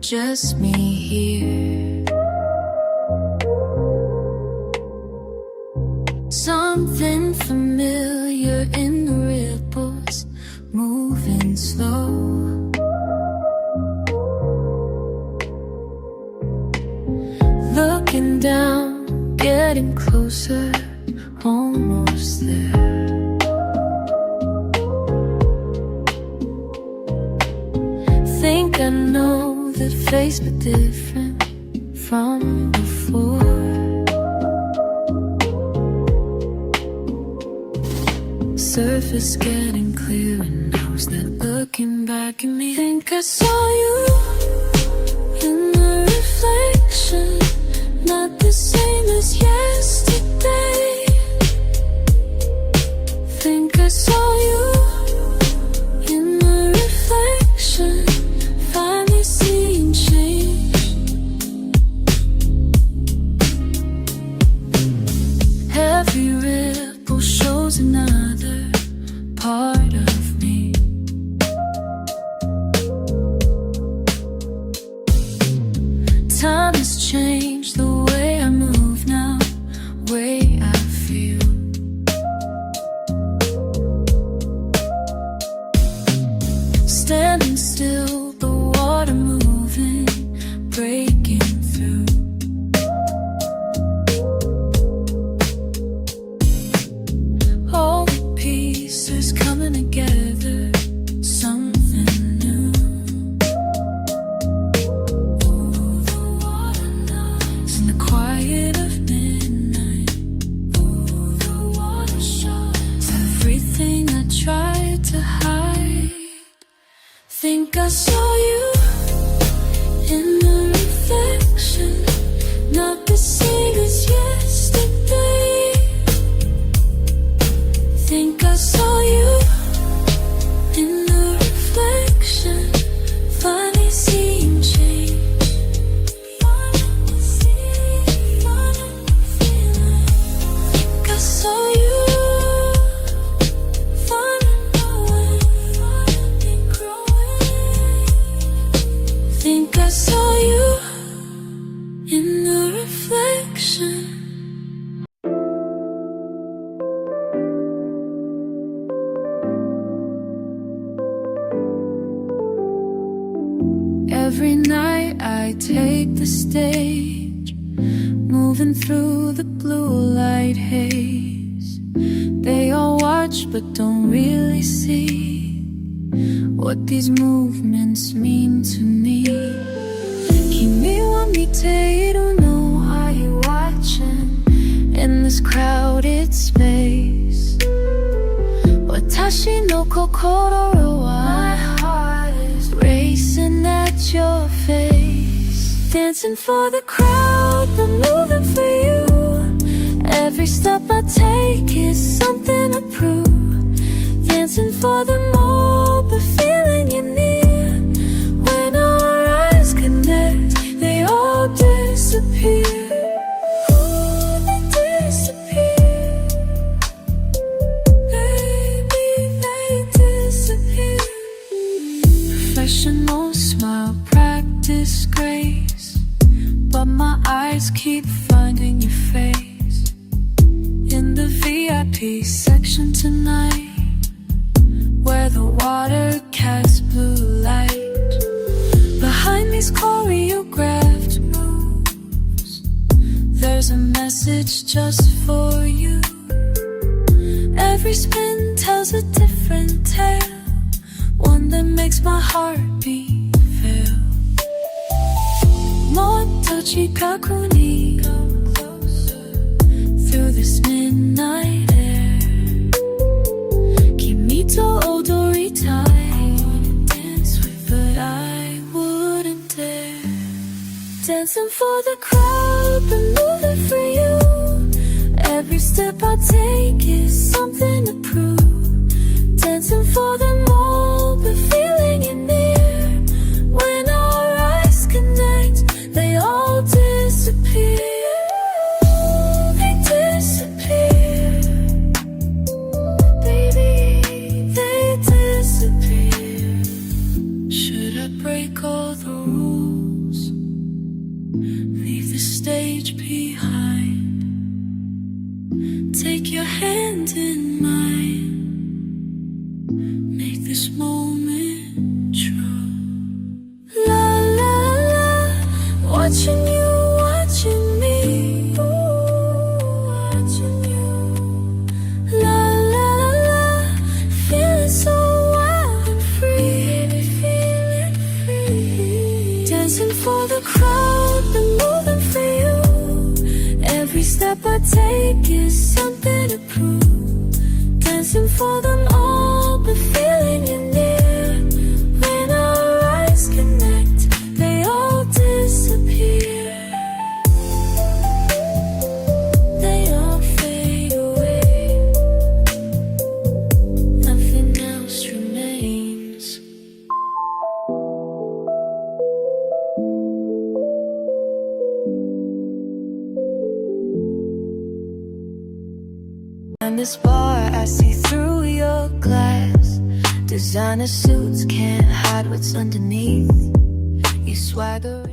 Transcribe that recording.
just me here. Something familiar in the ripples, moving slow. Looking down, getting closer, almost there. Think I know that face, but different from before. Surface getting clearer now. Is that looking back at me? Think I saw you in the reflection, not the same as yesterday. Think I saw you in the reflection, finally seeing change. Every ripple shows another part of me. Time has changed the way I move now, way I feel. Standing still, the water moving, breaking through. All the pieces coming together, something new. Ooh, the water knows. In the quiet of midnight, ooh, the water shows everything I tried to hide. Think I saw you in the reflection, not the same as yesterday. Think I saw you in the reflection, finally seeing change. Finally seeing, finally feeling. Think I saw you, finally knowing, finally growing. Think I saw you in the reflection. Every night I take the stage, moving through the blue light haze. They all watch but don't really see what these movements mean to me. Kimi wa mite iru no, are you watching in this crowded space? Watashi no kokoro wa, my heart is racing at your face. Dancing for the crowd, but moving for you. Every step I take is something to prove. Dancing for them all, but feeling you near. When our eyes connect, they all disappear. Ooh, they disappear. Baby, they disappear. Professional smile, practice grace, but my eyes keep finding your face. In the VIP section tonight, where the water casts blue light. Behind these choreographed moves, there's a message just for you. Every spin tells a different tale, one that makes my heartbeat feel. Moto chikaku ni come closer through this midnight air. Kimi to odoritai, I wanna dance with, but I wouldn't dare. Dancing for the crowd, but moving for you. Every step I take is something to prove. Dancing for them all, but feeling you near. When our eyes connect, they all disappear. They disappear. Baby, they disappear. Should I break all the rules? stage behind. Take your hand in mine. Make this moment true. La la la, watching you, watching me. Watching you. La la la, feeling so wild and free. Feeling free. Dancing for the crowd and moving for you. Every step I take is something to prove. Dancing for them all, but feeling you near. When our eyes connect, they all disappear. They all fade away. Nothing else remains. And this bar, I see through your glass. Designer suits can't hide what's underneath. You swagger.